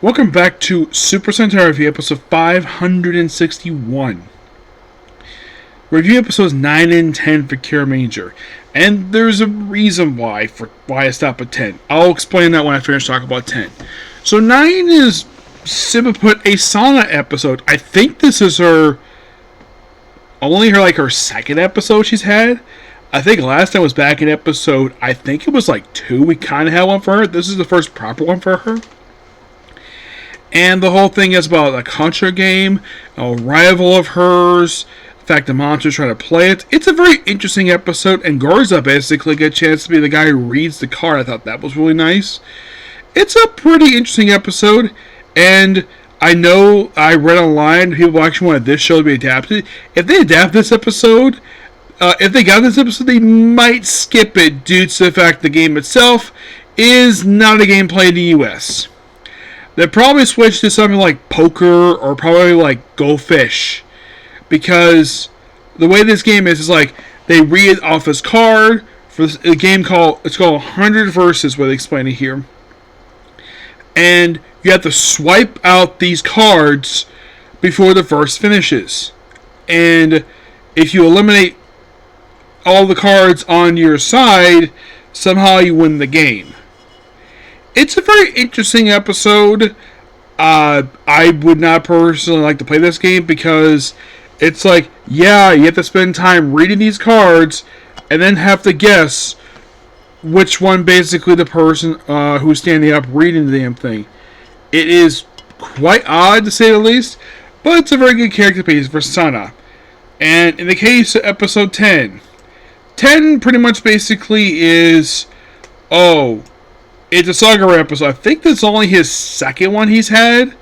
Welcome back to Super Sentai Review, episode 561. Review episodes 9 and 10 for Kiramager. And there's a reason why I stopped at 10. I'll explain that when I finish talking about 10. So 9 is, simply put, a Sana episode. I think this is her second episode she's had. I think last time was back in episode, I think it was like 2. We kind of had one for her. This is the first proper one for her. And the whole thing is about a contra game, a rival of hers, the fact the monster's trying to play it. It's a very interesting episode, and Garza basically gets a chance to be the guy who reads the card. I thought that was really nice. It's a pretty interesting episode, and I know I read online people actually wanted this show to be adapted. If they adapt this episode, they might skip it due to the fact the game itself is not a game played in the US. They'd probably switch to something like poker or probably like Go Fish. Because the way this game is like they read off this card for a game called 100 Verses, what they explain it here. And you have to swipe out these cards before the verse finishes. And if you eliminate all the cards on your side, somehow you win the game. It's a very interesting episode. I would not personally like to play this game because it's like, yeah, you have to spend time reading these cards and then have to guess which one basically the person who's standing up reading the damn thing. It is quite odd to say the least, but it's a very good character piece for Sana. And in the case of episode 10, 10 pretty much basically is, it's a Sagara episode. I think that's only his second one he's had.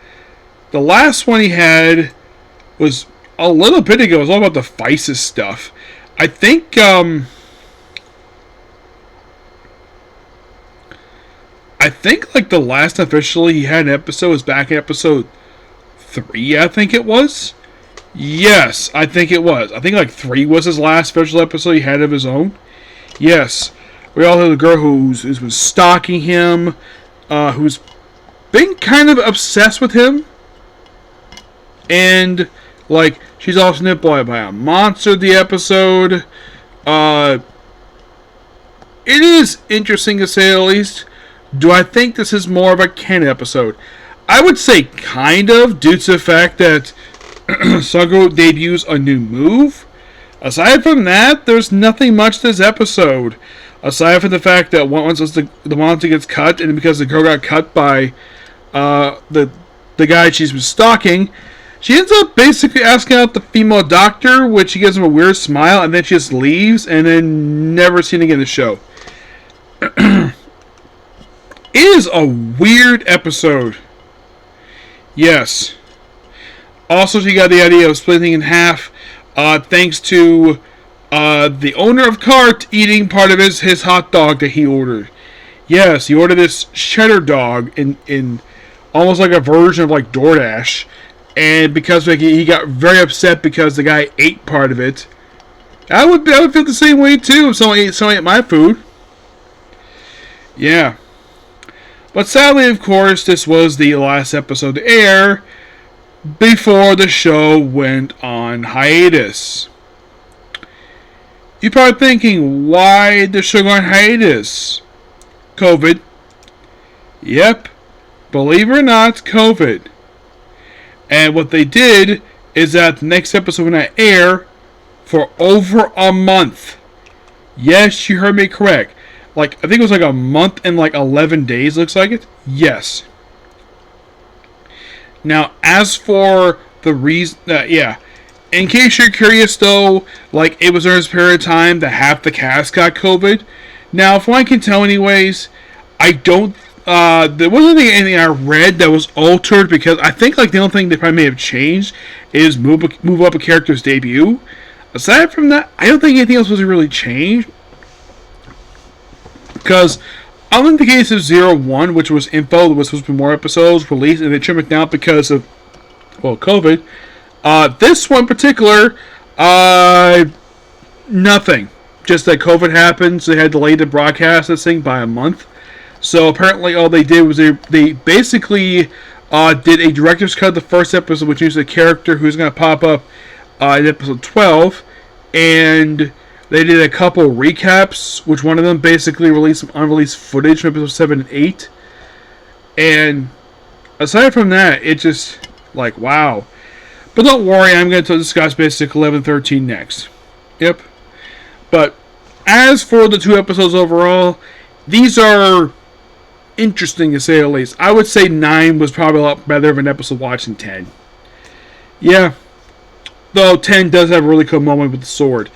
The last one he had was a little bit ago. It was all about the Physis stuff. I think like the last officially he had an episode was back in episode 3, I think it was. Yes, I think it was. I think like 3 was his last official episode he had of his own. Yes. We all have the girl who's been stalking him, who's been kind of obsessed with him. And, like, she's also nipped by a monster the episode. It is interesting to say the least. Do I think this is more of a Ken episode? I would say kind of, due to the fact that Sago debuts a new move. Aside from that, there's nothing much to this episode. Aside from the fact that once the monster gets cut, and because the girl got cut by the guy she's been stalking, she ends up basically asking out the female doctor, which she gives him a weird smile, and then she just leaves, and then never seen again in the show. It is a weird episode. Yes. Also, she got the idea of splitting in half, thanks to the owner of Cart eating part of his hot dog that he ordered. Yes, he ordered this cheddar dog in almost like a version of like DoorDash, and because he got very upset because the guy ate part of it. I would feel the same way too if someone ate my food. Yeah. But sadly, of course, this was the last episode to air before the show went on hiatus. You're probably thinking, why did the show go on hiatus? COVID. Yep. Believe it or not, COVID. And what they did is that the next episode will not air for over a month. Yes, you heard me correct. Like, I think it was like a month and like 11 days, looks like it. Yes. Now, as for the reason, in case you're curious though, like, it was during this period of time that half the cast got COVID. Now, from what I can tell anyways, I don't, there wasn't anything I read that was altered, because I think like the only thing they probably may have changed is move up a character's debut. Aside from that, I don't think anything else was really changed. Because, other than the case of 01, which was info, there was supposed to be more episodes released, and they trimmed it down because of, well, COVID. This one in particular, nothing. Just that COVID happened, so they had delayed the broadcast this thing by a month. So apparently all they did was they basically did a director's cut of the first episode, which used a character who's going to pop up in episode 12, and they did a couple recaps, which one of them basically released some unreleased footage from episode 7 and 8. And aside from that, it just, like, wow. But don't worry, I'm going to discuss Basic 11 13 next. Yep. But as for the 2 episodes overall, these are interesting to say the least. I would say 9 was probably a lot better of an episode watching 10. Yeah. Though 10 does have a really cool moment with the sword.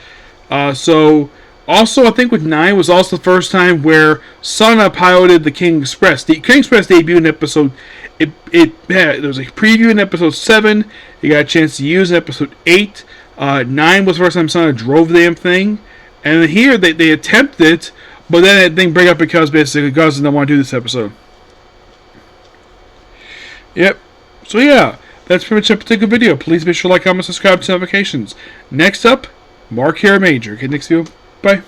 So, also, I think with 9 was also the first time where Sana piloted the King Express. The King Express debuted in episode... there was a preview in episode 7. You got a chance to use in episode 8. 9 was the first time Sana drove the damn thing. And here, they attempted it, but then it didn't bring up because basically Gus didn't want to do this episode. Yep. So yeah, that's pretty much that particular video. Please be sure to like, comment, subscribe to notifications. Next up, more Kiramager. Okay, next video. Bye.